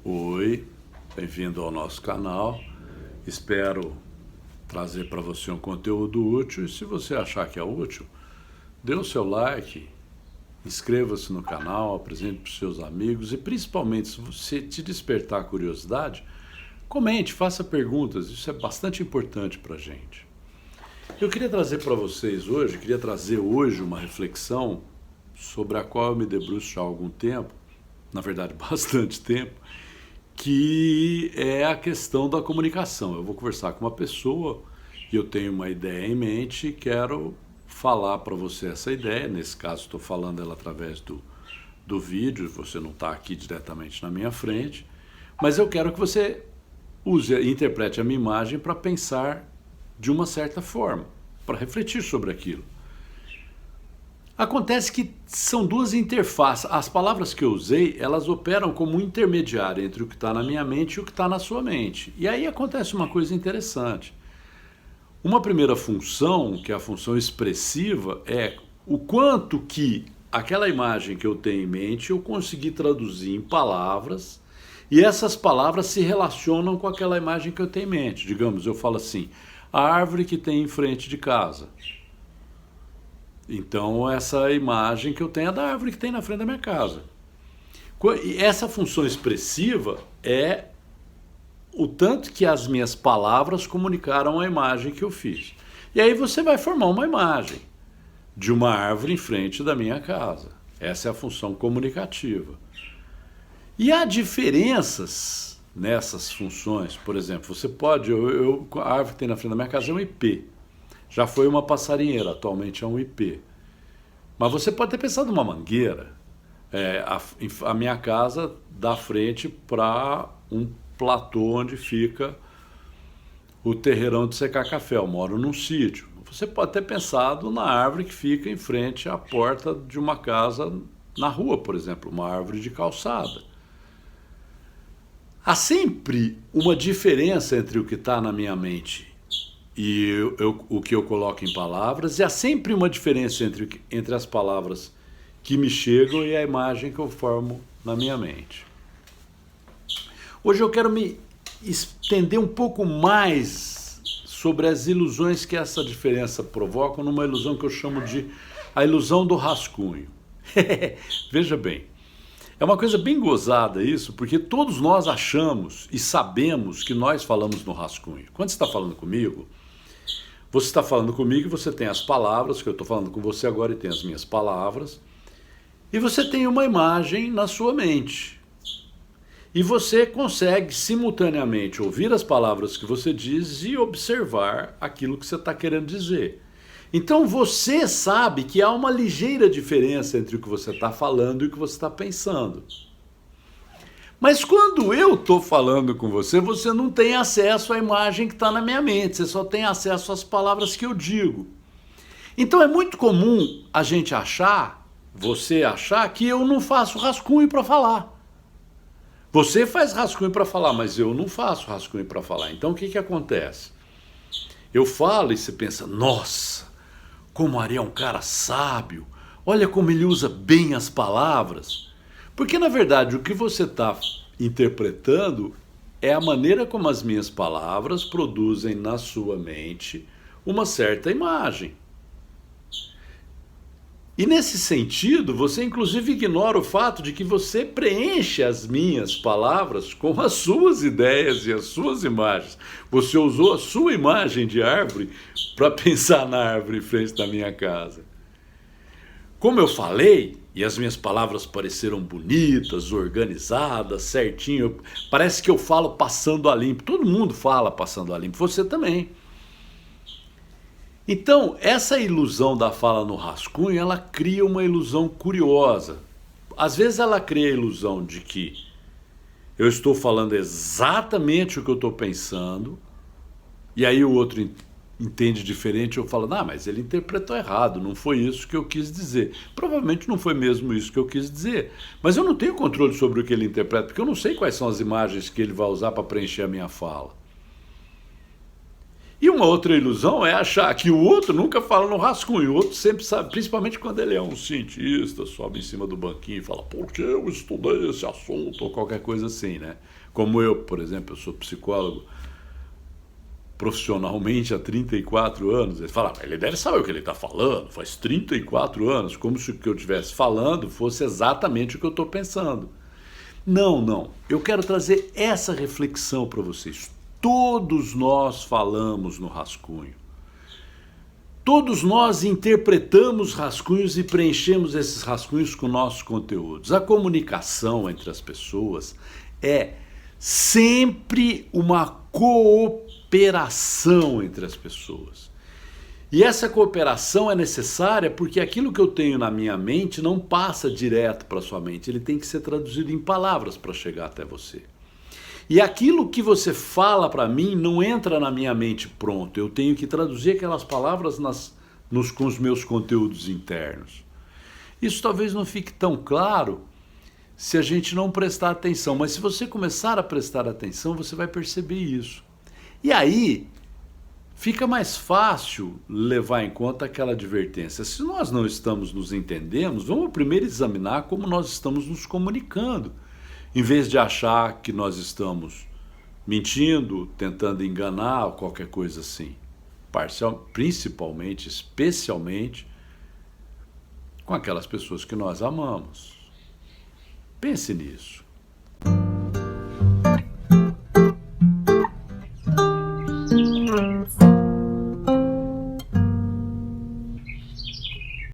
Oi, bem-vindo ao nosso canal. Espero trazer para você um conteúdo útil e se você achar que é útil, dê o seu like, inscreva-se no canal, apresente para os seus amigos e principalmente se você te despertar a curiosidade, comente, faça perguntas, isso é bastante importante para a gente. Eu queria trazer para vocês hoje, uma reflexão sobre a qual eu me debruço já há algum tempo, na verdade bastante tempo, que é a questão da comunicação. Eu vou conversar com uma pessoa e eu tenho uma ideia em mente e quero falar para você essa ideia. Nesse caso, estou falando ela através do vídeo, você não está aqui diretamente na minha frente, mas eu quero que você use e interprete a minha imagem para pensar de uma certa forma, para refletir sobre aquilo. Acontece que são duas interfaces. As palavras que eu usei, elas operam como um intermediário entre o que está na minha mente e o que está na sua mente. E aí acontece uma coisa interessante. Uma primeira função, que é a função expressiva, é o quanto que aquela imagem que eu tenho em mente eu consegui traduzir em palavras e essas palavras se relacionam com aquela imagem que eu tenho em mente. Digamos, eu falo assim, a árvore que tem em frente de casa. Então, essa imagem que eu tenho é da árvore que tem na frente da minha casa. E essa função expressiva é o tanto que as minhas palavras comunicaram a imagem que eu fiz. E aí você vai formar uma imagem de uma árvore em frente da minha casa. Essa é a função comunicativa. E há diferenças nessas funções. Por exemplo, você pode... a árvore que tem na frente da minha casa é um ipê. Já foi uma passarinheira, atualmente é um ipê. Mas você pode ter pensado numa mangueira. A minha casa dá frente para um platô onde fica o terreirão de secar café. Eu moro num sítio. Você pode ter pensado na árvore que fica em frente à porta de uma casa na rua, por exemplo, uma árvore de calçada. Há sempre uma diferença entre o que está na minha mente e o que eu coloco em palavras, e há sempre uma diferença entre as palavras que me chegam e a imagem que eu formo na minha mente. Hoje eu quero me estender um pouco mais sobre as ilusões que essa diferença provoca, numa ilusão que eu chamo de a ilusão do rascunho. Veja bem, é uma coisa bem gozada isso, porque todos nós achamos e sabemos que nós falamos no rascunho. Quando você está falando comigo, você está falando comigo e você tem as palavras, que eu estou falando com você agora e tem as minhas palavras, e você tem uma imagem na sua mente. E você consegue simultaneamente ouvir as palavras que você diz e observar aquilo que você está querendo dizer. Então você sabe que há uma ligeira diferença entre o que você está falando e o que você está pensando. Mas quando eu estou falando com você, você não tem acesso à imagem que está na minha mente, você só tem acesso às palavras que eu digo. Então é muito comum a gente achar, você achar, que eu não faço rascunho para falar. Você faz rascunho para falar, mas eu não faço rascunho para falar. Então o que acontece? Eu falo e você pensa, nossa, como Ari é um cara sábio, olha como ele usa bem as palavras. Porque, na verdade, o que você está interpretando é a maneira como as minhas palavras produzem na sua mente uma certa imagem. E, nesse sentido, você, inclusive, ignora o fato de que você preenche as minhas palavras com as suas ideias e as suas imagens. Você usou a sua imagem de árvore para pensar na árvore em frente da minha casa. Como eu falei, e as minhas palavras pareceram bonitas, organizadas, certinho, parece que eu falo passando a limpo. Todo mundo fala passando a limpo, você também. Então, essa ilusão da fala no rascunho, ela cria uma ilusão curiosa. Às vezes ela cria a ilusão de que eu estou falando exatamente o que eu estou pensando, e aí o outro entende diferente, eu falo, mas ele interpretou errado, não foi isso que eu quis dizer. Provavelmente não foi mesmo isso que eu quis dizer, mas eu não tenho controle sobre o que ele interpreta, porque eu não sei quais são as imagens que ele vai usar para preencher a minha fala. E uma outra ilusão é achar que o outro nunca fala no rascunho, o outro sempre sabe, principalmente quando ele é um cientista, sobe em cima do banquinho e fala, porque eu estudei esse assunto, ou qualquer coisa assim, né? Como eu, por exemplo, eu sou psicólogo profissionalmente há 34 anos, ele fala, ele deve saber o que ele está falando, faz 34 anos, como se o que eu estivesse falando fosse exatamente o que eu estou pensando. Não, não, eu quero trazer essa reflexão para vocês. Todos nós falamos no rascunho. Todos nós interpretamos rascunhos e preenchemos esses rascunhos com nossos conteúdos. A comunicação entre as pessoas é sempre uma cooperação entre as pessoas. E essa cooperação é necessária porque aquilo que eu tenho na minha mente não passa direto para a sua mente, ele tem que ser traduzido em palavras para chegar até você. E aquilo que você fala para mim não entra na minha mente pronto. Eu tenho que traduzir aquelas palavras com os meus conteúdos internos. Isso talvez não fique tão claro se a gente não prestar atenção. Mas se você começar a prestar atenção, você vai perceber isso. E aí, fica mais fácil levar em conta aquela advertência. Se nós não estamos nos entendendo, vamos primeiro examinar como nós estamos nos comunicando. Em vez de achar que nós estamos mentindo, tentando enganar ou qualquer coisa assim. Principalmente, especialmente, com aquelas pessoas que nós amamos. Pense nisso.